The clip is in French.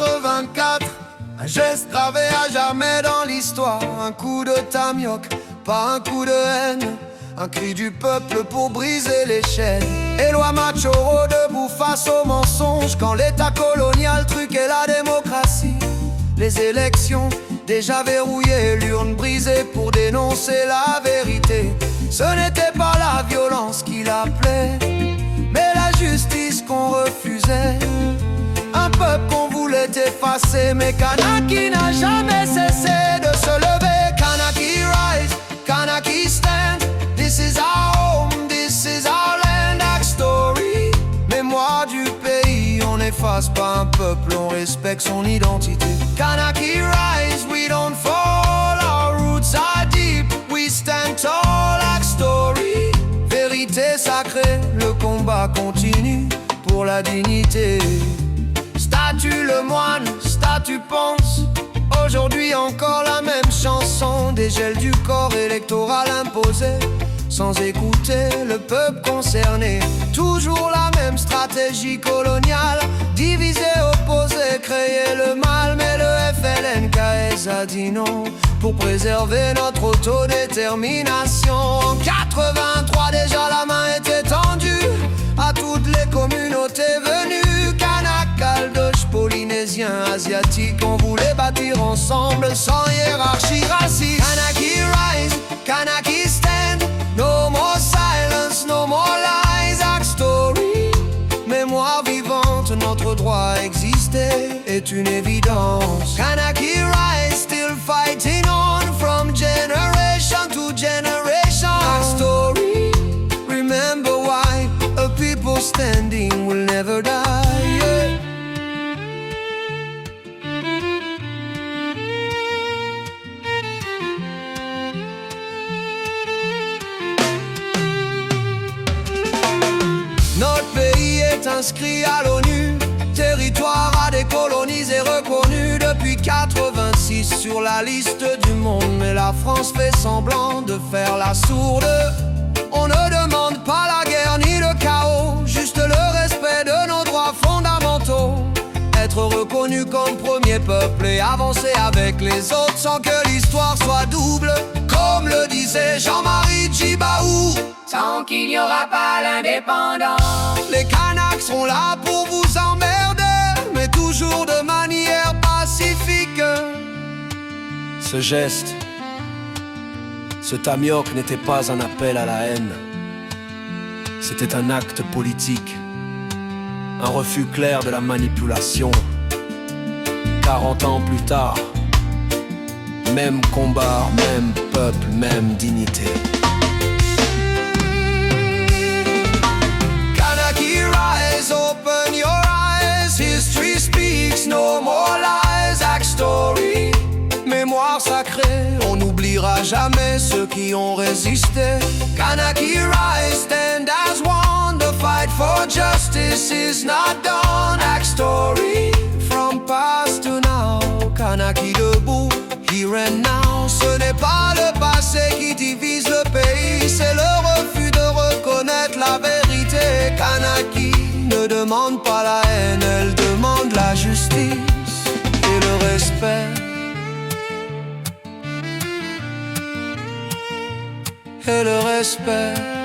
84. Un geste gravé à jamais dans l'histoire. Un coup de tamioc, pas un coup de haine. Un cri du peuple pour briser les chaînes. Éloi Machoro debout face aux mensonges. Quand l'état colonial truquait la démocratie. Les élections déjà verrouillées, l'urne brisée pour dénoncer la vérité. Ce n'était pas la violence qui l'appelait, mais la justice qu'on refusait. Un peuple qu'on voulait effacer, mais Kanaki n'a jamais cessé de se lever. Kanaki rise, Kanaki stand. This is our home, this is our land. Act story, mémoire du pays. On n'efface pas un peuple, on respecte son identité. Kanaki rise, we don't fall. Our roots are deep, we stand tall. Act story, vérité sacrée. Le combat continue pour la dignité. Statue le moine, statue pense. Aujourd'hui encore la même chanson. Dégel du corps électoral imposé, sans écouter le peuple concerné. Toujours la même stratégie coloniale. Diviser, opposer, créer le mal. Mais le FLNKS a dit non pour préserver notre autodétermination. En 83 déjà la main était tendue à toutes les communautés venues. Kanak, Caldoche, Polynésiens, Asiatiques. On voulait bâtir ensemble sans hiérarchie raciste. Kanaki rise, Kanaki stand. No more silence, no more lies. Act story, mémoire vivante. Notre droit à exister est une évidence. Kanaki rise, still fighting on from generation to generation. Act story, remember why a people standing will never die. Yeah. Notre pays est inscrit à l'ONU, territoire à décoloniser reconnu depuis 86 sur la liste du monde. Mais la France fait semblant de faire la sourde. On ne demande pas la guerre ni le chaos, juste le respect de nos droits fondamentaux. Être reconnu comme premier peuple et avancer avec les autres sans que l'histoire soit double. Comme le disait Jean-Marie Djibaou, tant qu'il n'y aura pas l'indépendance. les Kanaks seront là pour vous emmerder, mais toujours de manière pacifique. Ce geste, ce tamioc n'était pas un appel à la haine. C'était un acte politique, un refus clair de la manipulation. 40 ans plus tard, même combat, même peuple, même dignité. Kanaki rise, open your eyes. History speaks, no more lies. Act story, mémoire sacrée. On n'oubliera jamais ceux qui ont résisté. Kanaki rise, stand as one. The fight for justice is not done. Act story, from past to now. Kanaki debout, here and now. Ce n'est pas le passé qui divise le pays, c'est le refus de reconnaître la vérité. Kanaki ne demande pas la haine, elle demande la justice et le respect. Et le respect.